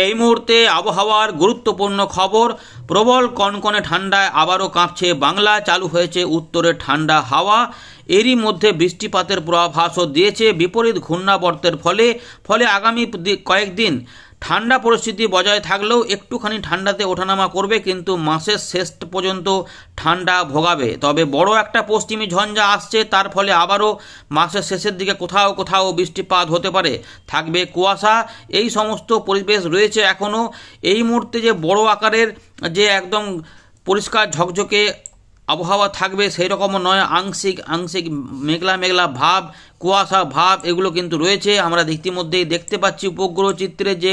এই মুহূর্তে আবহাওয়ার গুরুত্বপূর্ণ খবর। প্রবল কনকনে ঠান্ডায় আবারও কাঁপছে বাংলা। চালু হয়েছে উত্তরে ঠান্ডা হাওয়া। এরই মধ্যে বৃষ্টিপাতের পূর্বাভাসও দিয়েছে বিপরীত ঘূর্ণাবর্তের ফলে আগামী কয়েকদিন ঠান্ডা পরিস্থিতি বজায় থাকলেও একটুখানি ঠান্ডাতে ওঠানামা করবে, কিন্তু মাসের শেষ পর্যন্ত ঠান্ডা ভোগাবে। তবে বড় একটা পশ্চিমী ঝঞ্ঝা আসছে, তার ফলে আবারও মাসের শেষের দিকে কোথাও কোথাও বৃষ্টিপাত হতে পারে। থাকবে কুয়াশা, এই সমস্ত পরিবেশ রয়েছে এখনও। এই মুহূর্তে যে বড় আকারের যে একদম পরিষ্কার ঝকঝকে আবহাওয়া থাকবে সেই রকমও নয়। আংশিক আংশিক মেঘলা মেঘলা ভাব, কুয়াশা ভাব এগুলো কিন্তু রয়েছে। আমরা ইতিমধ্যেই দেখতে পাচ্ছি উপগ্রহ চিত্রে যে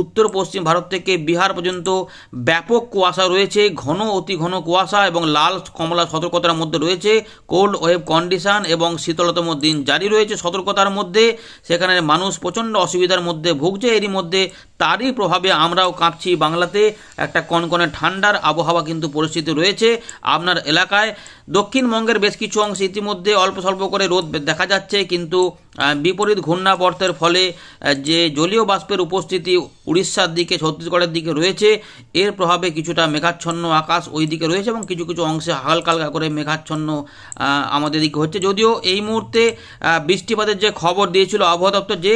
উত্তর পশ্চিম ভারত থেকে বিহার পর্যন্ত ব্যাপক কুয়াশা রয়েছে, ঘন অতি ঘন কুয়াশা, এবং লাল কমলা সতর্কতার মধ্যে রয়েছে। কোল্ড ওয়েভ কন্ডিশন এবং শীতলতম দিন জারি রয়েছে সতর্কতার মধ্যে। সেখানে মানুষ প্রচণ্ড অসুবিধার মধ্যে ভুগছে। এরই মধ্যে তারই প্রভাবে আমরাও কাঁপছি বাংলাতে। একটা কনকনে ঠান্ডার আবহাওয়া কিন্তু পরিস্থিতি রয়েছে আপনার এলাকায়। দক্ষিণবঙ্গের বেশ কিছু অংশে ইতিমধ্যে অল্প স্বল্প করে রোদ দেখা যাচ্ছে, কিন্তু বিপরীত ঘূর্ণাবর্তের ফলে যে জলীয় বাষ্পের উপস্থিতি উড়িষ্যার দিকে ছত্তিশগড়ের দিকে রয়েছে, এর প্রভাবে কিছুটা মেঘাচ্ছন্ন আকাশ ওই দিকে রয়েছে এবং কিছু কিছু অংশে হালকা হালকা করে মেঘাচ্ছন্ন আমাদের দিকে হচ্ছে। যদিও এই মুহূর্তে বৃষ্টিপাতের যে খবর দিয়েছিল আবহাওয়া দপ্তর যে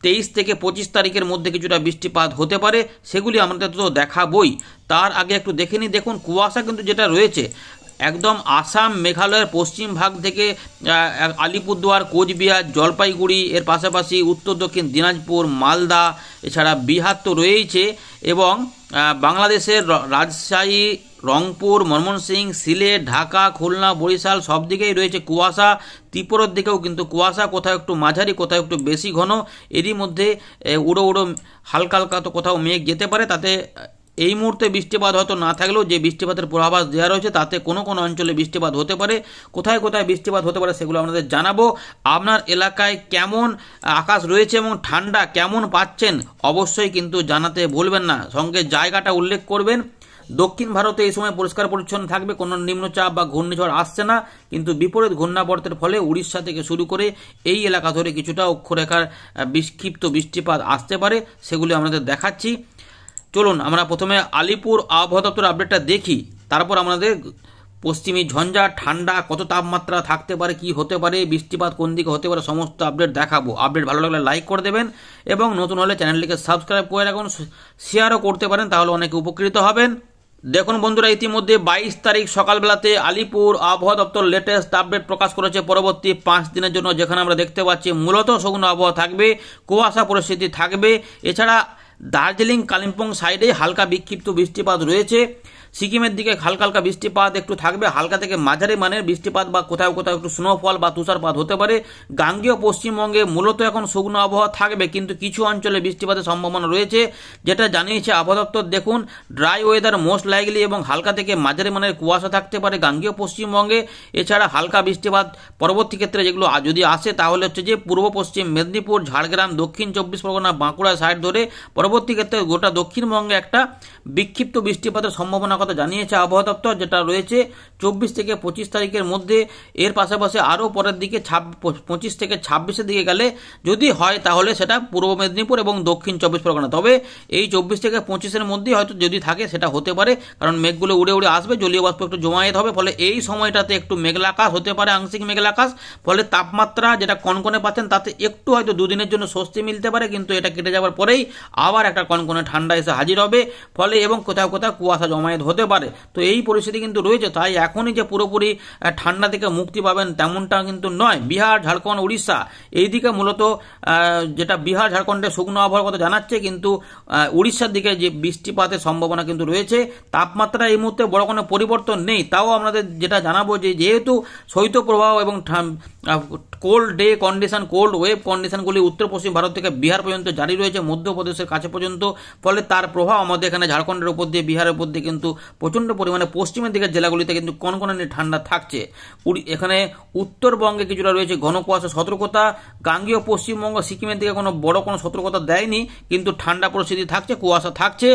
23 থেকে 25 তারিখের মধ্যে কিছুটা বৃষ্টিপাত হতে পারে, সেগুলি আমাদের তো দেখাবই। তার আগে একটু দেখে নিই। দেখুন কুয়াশা কিন্তু যেটা রয়েছে একদম আসাম মেঘালয়ের পশ্চিম ভাগ থেকে আলিপুরদুয়ার, কোচবিহার, জলপাইগুড়ি, এর পাশাপাশি উত্তর দক্ষিণ দিনাজপুর, মালদা, এছাড়া বিহার তো রয়েইছে, এবং বাংলাদেশের রাজশাহী, রংপুর, ময়মনসিংহ, সিলেট, ঢাকা, খুলনা, বরিশাল সব দিকেই রয়েছে কুয়াশা। ত্রিপুরার দিকেও কিন্তু কুয়াশা, কোথাও একটু মাঝারি, কোথাও একটু বেশি ঘন। এরই মধ্যে উড়ো উড়ো হালকা হালকা তো কোথাও মেঘ যেতে পারে। তাতে এই মুহূর্তে বৃষ্টিপাত হয়তো না থাকলেও যে বৃষ্টিপাতের পূর্বাভাস দেওয়া রয়েছে তাতে কোনো কোনো অঞ্চলে বৃষ্টিপাত হতে পারে। কোথায় কোথায় বৃষ্টিপাত হতে পারে সেগুলো আপনাদের জানাবো। আপনার এলাকায় কেমন আকাশ রয়েছে এবং ঠান্ডা কেমন পাচ্ছেন অবশ্যই কিন্তু জানাতে ভুলবেন না। সঙ্গে জায়গাটা উল্লেখ করবেন। দক্ষিণ ভারতে এই সময় পরিষ্কার পরিচ্ছন্ন থাকবে, কোনো নিম্নচাপ বা ঘূর্ণিঝড় আসছে না, কিন্তু বিপরীত ঘূর্ণাবর্তের ফলে উড়িষ্যা থেকে শুরু করে এই এলাকা ধরে কিছুটা অক্ষরেখার বিক্ষিপ্ত বৃষ্টিপাত আসতে পারে, সেগুলি আমাদের দেখাচ্ছি। চলুন আমরা প্রথমে আলিপুর আবহাওয়া দপ্তর আপডেটটা দেখি, তারপর আমাদের পশ্চিমী ঝঞ্ঝা, ঠান্ডা, কত তাপমাত্রা থাকতে পারে, কি হতে পারে, বৃষ্টিপাত কোন দিকে হতে পারে, সমস্ত আপডেট দেখাবো। আপডেট ভালো লাগলে লাইক করে দেবেন এবং নতুন হলে চ্যানেলটিকে সাবস্ক্রাইব করে রাখুন, শেয়ারও করতে পারেন, তাহলে অনেকে উপকৃত হবেন। দেখুন বন্ধুরা, ইতিমধ্যে 22 তারিখ সকালবেলাতে আলিপুর আবহাওয়া দপ্তর লেটেস্ট আপডেট প্রকাশ করেছে পরবর্তী 5 দিনের জন্য, যেখানে আমরা দেখতে পাচ্ছি মূলত শুকনো আবহাওয়া থাকবে, কুয়াশা পরিস্থিতি থাকবে। এছাড়া দার্জিলিং, কালিম্পং সাইডে হালকা বিক্ষিপ্ত বৃষ্টিপাত রয়েছে। সিকিমের দিকে হালকা হালকা বৃষ্টিপাত একটু থাকবে, হালকা থেকে মাঝারি মানের বৃষ্টিপাত বা কোথাও কোথাও একটু স্নোফল বা তুষারপাত হতে পারে। গাঙ্গেয় পশ্চিমবঙ্গে মূলত এখন শুকনো আবহাওয়া থাকবে, কিন্তু কিছু অঞ্চলে বৃষ্টিপাতের সম্ভাবনা রয়েছে, যেটা জানিয়েছে আবহাওয়া দপ্তর। দেখুন, ড্রাই ওয়েদার মোস্ট লাইকলি এবং হালকা থেকে মাঝারি মানের কুয়াশা থাকতে পারে গাঙ্গেয় পশ্চিমবঙ্গে। এছাড়া হালকা বৃষ্টিপাত পরবর্তী ক্ষেত্রে যেগুলো যদি আসে তাহলে হচ্ছে যে পূর্ব পশ্চিম মেদিনীপুর, ঝাড়গ্রাম, দক্ষিণ 24 পরগনা, বাঁকুড়া সাইড ধরে পরবর্তী ক্ষেত্রে গোটা দক্ষিণবঙ্গে একটা বিক্ষিপ্ত বৃষ্টিপাতের সম্ভাবনা কথা জানিয়েছে আবহাওয়া দপ্তর, যেটা রয়েছে 24 থেকে 25 তারিখের মধ্যে। এর পাশাপাশি আরও পরের দিকে 25 থেকে 26-এর দিকে গেলে যদি হয় তাহলে সেটা পূর্ব মেদিনীপুর এবং দক্ষিণ 24 পরগনা। তবে এই 24 থেকে 25-এর মধ্যেই হয়তো যদি থাকে সেটা হতে পারে, কারণ মেঘগুলো উড়ে উড়ে আসবে, জলীয় বাষ্প একটু জমায়েত হবে, ফলে এই সময়টাতে একটু মেঘলা আকাশ হতে পারে, আংশিক মেঘলা আকাশ। ফলে তাপমাত্রা যেটা কনকনে পাচ্ছেন তাতে একটু হয়তো দুদিনের জন্য স্বস্তি মিলতে পারে, কিন্তু এটা কেটে যাওয়ার পরেই আবার একটা কনকনে ঠান্ডা এসে হাজির হবে, ফলে এবং কোথাও কোথাও কুয়াশা জমায়েত হতে পারে। তো এই পরিস্থিতি কিন্তু রয়েছে, তাই এখনই যে পুরোপুরি ঠান্ডা থেকে মুক্তি পাবেন তেমনটা কিন্তু নয়। বিহার, ঝাড়খণ্ড, উড়িষ্যা এই দিকে মূলত যেটা বিহার ঝাড়খণ্ডে শুকনো আবহাওয়ার কথা জানাচ্ছে, কিন্তু উড়িষ্যার দিকে যে বৃষ্টিপাতের সম্ভাবনা কিন্তু রয়েছে। তাপমাত্রা এই মুহূর্তে বড় কোনো পরিবর্তন নেই, তাও আমাদের যেটা জানাবো যে যেহেতু শৈত্যপ্রবাহ এবং cold day condition, cold wave কন্ডিশনগুলি উত্তর পশ্চিম ভারত থেকে বিহার পর্যন্ত জারি রয়েছে, মধ্যপ্রদেশের কাছে পর্যন্ত, ফলে তার প্রভাব আমাদের এখানে ঝাড়খণ্ডের উপর দিয়ে, বিহারের উপর দিয়ে কিন্তু প্রচণ্ড পরিমাণে পশ্চিমের দিকের জেলাগুলিতে কিন্তু কনকনে ঠান্ডা থাকছে। এখানে উত্তরবঙ্গে কিছুটা রয়েছে ঘন কুয়াশা সতর্কতা। গাঙ্গেয় পশ্চিমবঙ্গ, সিকিমের দিকে কোনো বড় কোনো সতর্কতা দেয়নি, কিন্তু ঠান্ডা পরিস্থিতি থাকছে, কুয়াশা থাকছে।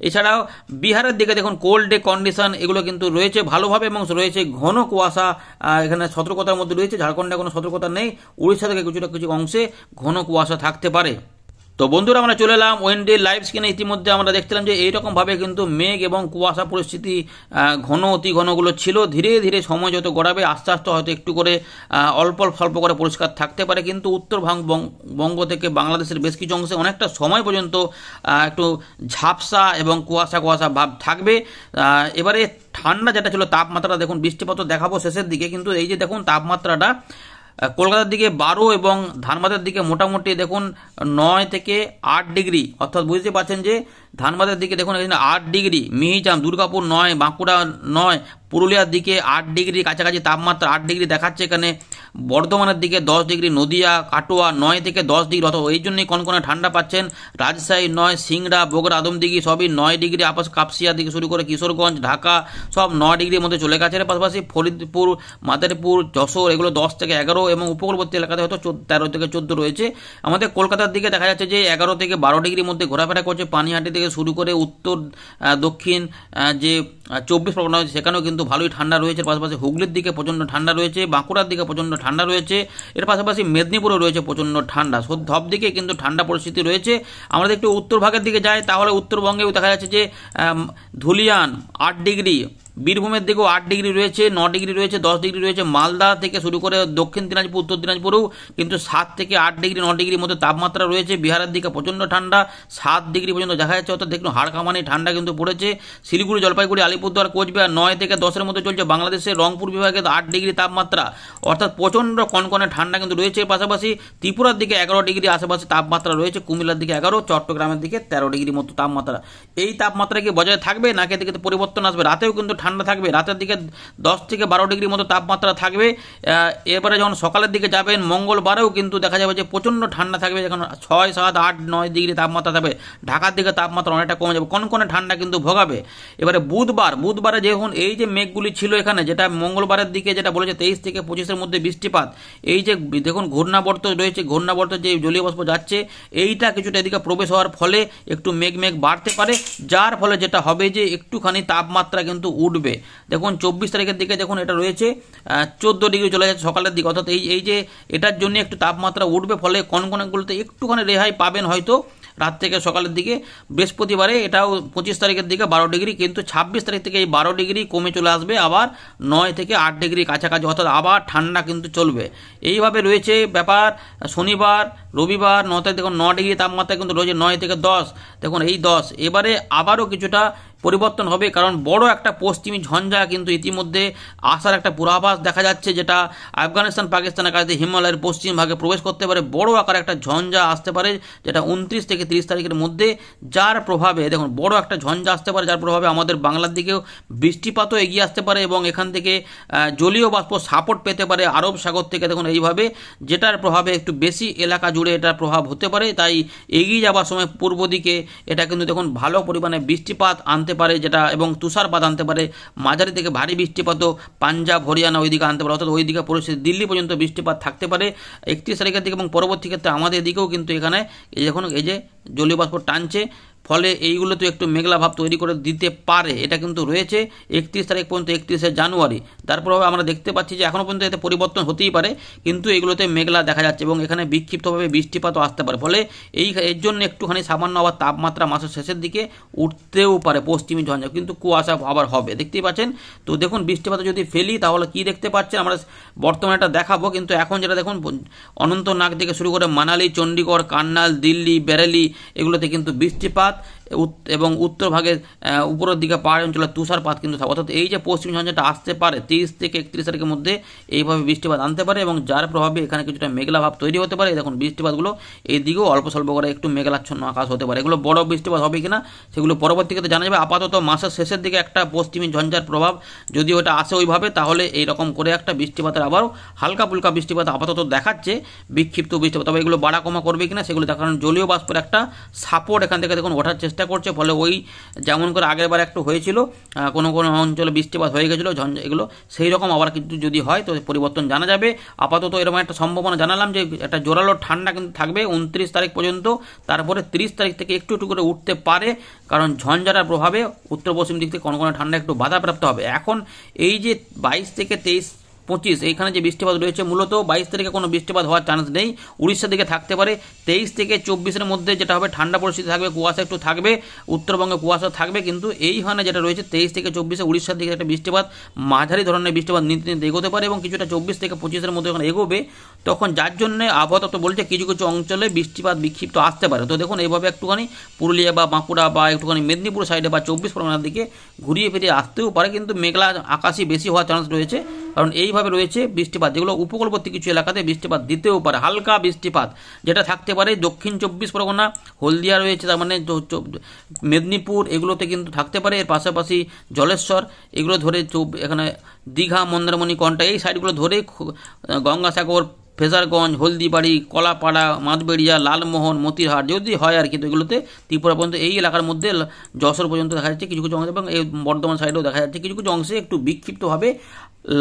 এছাড়াও বিহারের দিকে দেখুন কোল্ড ডে কন্ডিশন এগুলো কিন্তু রয়েছে ভালোভাবে, এবং রয়েছে ঘন কুয়াশা এখানে সতর্কতার মধ্যে রয়েছে। ঝাড়খণ্ডে কোনো সতর্কতা নেই। উড়িষ্যা থেকে কিছুটা কিছু অংশে ঘন কুয়াশা থাকতে পারে। তো বন্ধুরা, আমরা চলে এলাম ওয়েন্ডে লাইভ স্ক্রিনে। ইতিমধ্যে আমরা দেখছিলাম যে এইরকমভাবে কিন্তু মেঘ এবং কুয়াশা পরিস্থিতি ঘন অতি ঘনগুলো ছিল। ধীরে ধীরে সময় যত গড়াবে আস্তে আস্তে হয়তো একটু করে অল্প স্বল্প করে পরিষ্কার থাকতে পারে, কিন্তু উত্তর বঙ্গ থেকে বাংলাদেশের বেশ কিছু অংশে অনেকটা সময় পর্যন্ত একটু ঝাপসা এবং কুয়াশা কুয়াশা ভাব থাকবে। এবারে ঠান্ডা যেটা ছিল তাপমাত্রা, দেখুন বৃষ্টিপাত দেখাবো শেষের দিকে, কিন্তু এই যে দেখুন তাপমাত্রাটা কলকাতার দিকে 12 এবং ধানবাদের দিকে মোটামুটি দেখুন 9 থেকে 8 ডিগ্রি, অর্থাৎ বুঝতে পারছেন যে ধানবাদের দিকে দেখুন এখানে 8 ডিগ্রি, মিহিজাম দুর্গাপুর 9, বাঁকুড়া 9, পুরুলিয়ার দিকে 8 ডিগ্রি কাছাকাছি তাপমাত্রা 8 ডিগ্রি দেখাচ্ছে এখানে, বর্ধমানের দিকে 10 ডিগ্রি, নদিয়া কাটোয়া 9 থেকে 10 ডিগ্রি, অর্থাৎ এই জন্যই কনকনে ঠান্ডা পাচ্ছেন। রাজশাহী 9, সিংড়া বগুড়া আদমদিঘি সবই 9 ডিগ্রি, আপাস কাপসিয়া দিকে শুরু করে কিশোরগঞ্জ ঢাকা সব 9 ডিগ্রির মধ্যে চলে গেছে। এর পাশাপাশি ফরিদপুর মাদারীপুর যশোর এগুলো 10 থেকে 11 এবং উপকূলবর্তী এলাকাতে হয়তো 13 থেকে 14 রয়েছে। আমাদের কলকাতার দিকে দেখা যাচ্ছে যে 11 থেকে 12 ডিগ্রির মধ্যে ঘোরাফেরা করছে। পানিহাটি থেকে শুরু করে উত্তর দক্ষিণ যে 24 পরগনা সেখানেও কিন্তু ভালোই ঠান্ডা রয়েছে। পাশাপাশি হুগলির দিকে প্রচণ্ড ঠান্ডা রয়েছে, বাঁকুড়ার দিকে প্রচণ্ড ঠান্ডা রয়েছে, এর পাশাপাশি মেদিনীপুরেও রয়েছে প্রচণ্ড ঠান্ডা। সব দিকে কিন্তু ঠান্ডা পরিস্থিতি রয়েছে। আমরা একটু উত্তর ভাগের দিকে যাই, তাহলে উত্তরবঙ্গেও দেখা যাচ্ছে যে ধুলিয়ান 8 ডিগ্রি, বীরভূমের দিকেও 8 ডিগ্রি রয়েছে, 9 ডিগ্রি রয়েছে, 10 ডিগ্রি রয়েছে, মালদা থেকে শুরু করে দক্ষিণ দিনাজপুর উত্তর দিনাজপুরেও কিন্তু 7 থেকে 8 ডিগ্রি 9 ডিগ্রির মধ্যে তাপমাত্রা রয়েছে। বিহারের দিকে প্রচণ্ড ঠান্ডা 7 ডিগ্রি পর্যন্ত দেখা যাচ্ছে, অর্থাৎ দেখুন হাড়কামানি ঠান্ডা কিন্তু পড়েছে। শিলিগুড়ি জলপাইগুড়ি আলিপুরদুয়ার কোচবিহার 9 থেকে 10-এর মধ্যে চলছে। বাংলাদেশের রংপুর বিভাগে 8 ডিগ্রি তাপমাত্রা, অর্থাৎ প্রচণ্ড কনকনে ঠান্ডা কিন্তু রয়েছে। পাশাপাশি ত্রিপুরার দিকে 11 ডিগ্রি আশেপাশে তাপমাত্রা রয়েছে, কুমিল্লার দিকে 11, চট্টগ্রামের দিকে 13 ডিগ্রির মতো তাপমাত্রা। এই তাপমাত্রা কি বজায় থাকবে নাকি এদিকে পরিবর্তন আসবে? রাতেও কিন্তু ঠান্ডা থাকবে, রাতের দিকে 10 থেকে 12 ডিগ্রির মতো তাপমাত্রা থাকবে। এবারে যখন সকালের দিকে যাবেন মঙ্গলবারেও কিন্তু দেখা যাবে যে প্রচণ্ড ঠান্ডা থাকবে, যখন 6, 7, 8, 9 ডিগ্রি তাপমাত্রা থাকবে। ঢাকার দিকে তাপমাত্রা অনেকটা কমে যাবে, কনকনে ঠান্ডা কিন্তু ভোগাবে। এবারে বুধবারে যখন এই যে মেঘগুলি ছিল এখানে, যেটা মঙ্গলবারের দিকে যেটা বলেছে 23 থেকে 25-এর মধ্যে বৃষ্টিপাত, এই যে দেখুন ঘূর্ণাবর্ত রয়েছে, ঘূর্ণাবর্ত যে জলীয় বাষ্প যাচ্ছে এইটা কিছুটা এদিকে প্রবেশ হওয়ার ফলে একটু মেঘ বাড়তে পারে, যার ফলে যেটা হবে যে একটুখানি তাপমাত্রা কিন্তু উঠবে। দেখুন 24 তারিখের দিকে দেখুন এটা রয়েছে 14 ডিগ্রি চলে যাচ্ছে সকালের দিকে, অর্থাৎ এই যে এটার জন্য একটু তাপমাত্রা উঠবে, ফলে কনকনেগুলোতে একটুখানি রেহাই পাবেন হয়তো রাত থেকে সকালের দিকে। বৃহস্পতিবারে এটাও 25 তারিখের দিকে 12 ডিগ্রি, কিন্তু 26 তারিখ থেকে এই 12 ডিগ্রি কমে চলে আসবে আবার 9 থেকে 8 ডিগ্রি কাছাকাছি, অর্থাৎ আবার ঠান্ডা কিন্তু চলবে। এইভাবে রয়েছে ব্যাপার। শনিবার রবিবার 9 তারিখ দেখুন 9 ডিগ্রি তাপমাত্রা কিন্তু রয়েছে, 9 থেকে 10, দেখুন এই 10। এবারে আবারও কিছুটা পরিবর্তন হবে, কারণ বড় একটা পশ্চিমী ঝঞ্ঝা কিন্তু ইতিমধ্যে আসার একটা পূর্বাভাস দেখা যাচ্ছে, যেটা আফগানিস্তান পাকিস্তানের কাছে হিমালয়ের পশ্চিম ভাগে প্রবেশ করতে পারে। বড় আকার একটা ঝঞ্ঝা আসতে পারে, যেটা 29 থেকে 30 তারিখের মধ্যে, যার প্রভাবে দেখুন বড় একটা ঝঞ্ঝা আসতে পারে, যার প্রভাবে আমাদের বাংলার দিকেও বৃষ্টিপাতও এগিয়ে আসতে পারে এবং এখান থেকে জলীয় বাষ্প সাপোর্ট পেতে পারে আরব সাগর থেকে। দেখুন এইভাবে যেটার প্রভাবে একটু বেশি এলাকা জুড়ে এটার প্রভাব হতে পারে, তাই এগিয়ে যাওয়ার সময় পূর্ব দিকে এটা কিন্তু দেখুন ভালো পরিমাণে বৃষ্টিপাত আনতে পারে, যেটা এবং তুষারপাত আনতে পারে। মাঝারি থেকে ভারী বৃষ্টিপাতও পাঞ্জাব হরিয়ানা ওইদিকে আনতে পারে, অর্থাৎ ওইদিকে পরিস্থিতি দিল্লি পর্যন্ত বৃষ্টিপাত থাকতে পারে 31 তারিখের দিকে, এবং পরবর্তী ক্ষেত্রে আমাদের দিকেও কিন্তু এখানে এই যে জলীয় বাষ্প টানছে, ফলে এইগুলো তো একটু মেঘলা ভাব তৈরি করে দিতে পারে। এটা কিন্তু রয়েছে 31 তারিখ পর্যন্ত, 31শে জানুয়ারি। তারপর আমরা দেখতে পাচ্ছি যে এখনও পর্যন্ত এতে পরিবর্তন হতেই পারে, কিন্তু এগুলোতে মেঘলা দেখা যাচ্ছে এবং এখানে বিক্ষিপ্তভাবে বৃষ্টিপাতও আসতে পারে, ফলে এর জন্য একটুখানি সামান্য আবার তাপমাত্রা মাসের শেষের দিকে উঠতেও পারে পশ্চিমী ঝঞ্ঝা, কিন্তু কুয়াশা আবার হবে, দেখতেই পাচ্ছেন। তো দেখুন বৃষ্টিপাত যদি ফেলি তাহলে কি দেখতে পাচ্ছেন, আমরা বর্তমানে এটা দেখাবো, কিন্তু এখন যেটা দেখুন অনন্তনাগ থেকে শুরু করে মানালি, চণ্ডীগড়, কান্নাল, দিল্লি, বেরেলি এগুলোতে কিন্তু বৃষ্টিপাত এবং উত্তর ভাগের উপরের দিকে পাহাড় অঞ্চলে তুষারপাত কিন্তু থাকে, অর্থাৎ এই যে পশ্চিম ঝঞ্ঝাটা আসতে পারে 30 থেকে 31 তারিখের মধ্যে এইভাবে বৃষ্টিপাত আনতে পারে, এবং যার প্রভাবে এখানে কিছুটা মেঘলা ভাব তৈরি হতে পারে। দেখুন বৃষ্টিপাতগুলো এই দিকেও অল্প স্বল্প করে একটু মেঘাচ্ছন্ন আকাশ হতে পারে, এগুলো বড় বৃষ্টিপাত হবে কিনা সেগুলো পরবর্তীতে জানা যাবে। আপাতত মাসের শেষের দিকে একটা পশ্চিমী ঝঞ্ঝার প্রভাব যদি ওটা আসে ওইভাবে, তাহলে এইরকম করে একটা বৃষ্টিপাতের আবারও হালকা ফুলকা বৃষ্টিপাত আপাতত দেখাচ্ছে, বিক্ষিপ্ত বৃষ্টিপাত। তবে এগুলো বাড়া কমা করবে কিনা সেগুলো দেখার, কারণ জলীয় বাষ্পের একটা সাপোর্ট এখান থেকে দেখুন ওঠার চেষ্টা করছে, ফলে ওই যেমন করে আগের বার একটু হয়েছিল কোনো কোনো অঞ্চলে বৃষ্টিপাত হয়ে গেছিলো ঝঞ্ঝা, এগুলো সেই রকম আবার কিন্তু যদি হয় তো পরিবর্তন জানা যাবে। আপাতত এরকম একটা সম্ভাবনা জানালাম যে একটা জোরালো ঠান্ডা কিন্তু থাকবে 29 তারিখ পর্যন্ত, তারপরে 30 তারিখ থেকে একটু একটু করে উঠতে পারে, কারণ ঝঞ্ঝাটার প্রভাবে উত্তর পশ্চিম দিক থেকে কোনো কোনো ঠান্ডা একটু বাধাপ্রাপ্ত হবে। এখন এই যে 22 থেকে 23 25 এইখানে যে বৃষ্টিপাত রয়েছে মূলত 22 তারিখে কোনো বৃষ্টিপাত হওয়ার চান্স নেই, উড়িষ্যার দিকে থাকতে পারে। 23 থেকে 24-এর মধ্যে যেটা হবে ঠান্ডা পরিস্থিতি থাকবে, কুয়াশা একটু থাকবে, উত্তরবঙ্গে কুয়াশা থাকবে, কিন্তু এইখানে যেটা রয়েছে 23 থেকে 24-এ উড়িষ্যার দিকে একটা বৃষ্টিপাত, মাঝারি ধরনের বৃষ্টিপাত নিতে নিতে এগোতে পারে এবং কিছুটা 24 থেকে 25-এর মধ্যে যখন এগোবে তখন যার জন্য আবহাওয়া তো বলছে কিছু কিছু অঞ্চলে বৃষ্টিপাত বিক্ষিপ্ত আসতে পারে। তো দেখুন এইভাবে একটুখানি পুরুলিয়া বা বাঁকুড়া বা একটুখানি মেদিনীপুর সাইডে বা 24 পরগনার দিকে ঘুরিয়ে ফিরিয়ে আসতেও পারে, কিন্তু মেঘলা আকাশই বেশি হওয়ার চান্স রয়েছে, কারণ এইভাবে রয়েছে বৃষ্টিপাত, যেগুলো উপকূলবর্তী কিছু এলাকাতে বৃষ্টিপাত দিতেও পারে, হালকা বৃষ্টিপাত যেটা থাকতে পারে। দক্ষিণ 24 পরগনা, হলদিয়া রয়েছে, তার মানে মেদিনীপুর, এগুলোতে কিন্তু থাকতে পারে। এর পাশাপাশি জলেশ্বর, এগুলো ধরে এখানে দীঘা, মন্দারমণি, কন্টা, এই সাইডগুলো ধরে গঙ্গাসাগর, ফেজারগঞ্জ, হলদিবাড়ি, কলাপাড়া, মাঠবেড়িয়া, লালমোহন, মতিরহাট যদি হয় আর কি, তো এগুলোতে ত্রিপুরা পর্যন্ত এই এলাকার মধ্যে যশোর পর্যন্ত দেখা যাচ্ছে কিছু কিছু অংশে, এবং এই বর্ধমান সাইডেও দেখা যাচ্ছে কিছু কিছু অংশে একটু বিক্ষিপ্তভাবে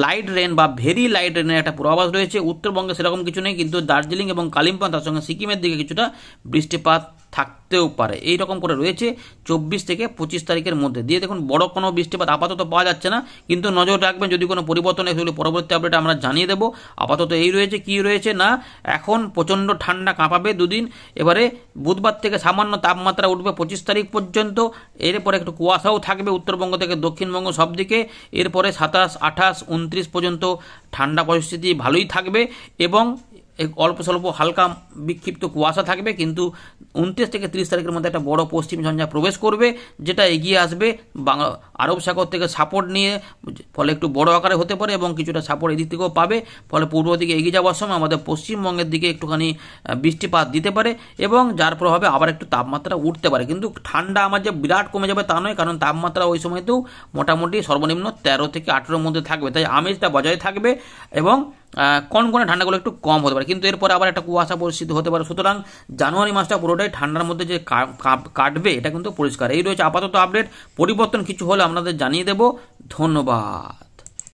লাইট রেন বা ভেরি লাইট রেনের একটা পূর্বাভাস রয়েছে। উত্তরবঙ্গে সেরকম কিছু নেই, কিন্তু দার্জিলিং এবং কালিম্পং তার সঙ্গে সিকিমের দিকে কিছুটা বৃষ্টিপাত থাকতেও পারে। এই রকম করে রয়েছে 24 থেকে 25 তারিখের মধ্যে দিয়ে। দেখুন বড় কোনো বৃষ্টিপাত আপাতত পাওয়া যাচ্ছে না, কিন্তু নজর রাখবেন যদি কোনো পরিবর্তন হয় সেগুলো পরবর্তী আপডেটে আমরা জানিয়ে দেবো। আপাতত এই রয়েছে, কি রয়েছে না এখন প্রচণ্ড ঠান্ডা কাঁপাবে দুদিন, এবারে বুধবার থেকে সামান্য তাপমাত্রা উঠবে 25 তারিখ পর্যন্ত, এরপরে একটু কুয়াশাও থাকবে উত্তরবঙ্গ থেকে দক্ষিণবঙ্গ সব দিকে, এরপরে 27, 28, 29 পর্যন্ত ঠান্ডা পরিস্থিতি ভালোই থাকবে এবং অল্প স্বল্প হালকা বিক্ষিপ্ত কুয়াশা থাকবে, কিন্তু 29 থেকে 30 তারিখের মধ্যে একটা বড় পশ্চিম ঝঞ্ঝা প্রবেশ করবে, যেটা এগিয়ে আসবে আরব সাগর থেকে সাপোর্ট নিয়ে, ফলে একটু বড় আকারে হতে পারে এবং কিছুটা সাপোর্ট এদিক থেকেও পাবে, ফলে পূর্ব দিকে এগিয়ে যাওয়ার সময় আমাদের পশ্চিমবঙ্গের দিকে একটুখানি বৃষ্টিপাত দিতে পারে এবং যার প্রভাবে আবার একটু তাপমাত্রা উঠতে পারে। কিন্তু ঠান্ডা আমার যে বিরাট কমে যাবে তা নয়, কারণ তাপমাত্রা ওই সময়তেও মোটামুটি সর্বনিম্ন 13 থেকে 18-এর মধ্যে থাকবে, তাই আমেজটা বজায় থাকবে এবং কনকনে ঠান্ডাগুলো একটু কম হতে পারে, কিন্তু এরপরে আবার একটা কুয়াশা পরিস্থিতি হতে পারে। সুতরাং জানুয়ারি মাসটা পুরোটাই ঠান্ডার মধ্যে যে কাটবে এটা কিন্তু পরিষ্কার। এই রয়েছে আপাতত আপডেট, পরিবর্তন কিছু হলে আপনাদের জানিয়ে দেব। ধন্যবাদ।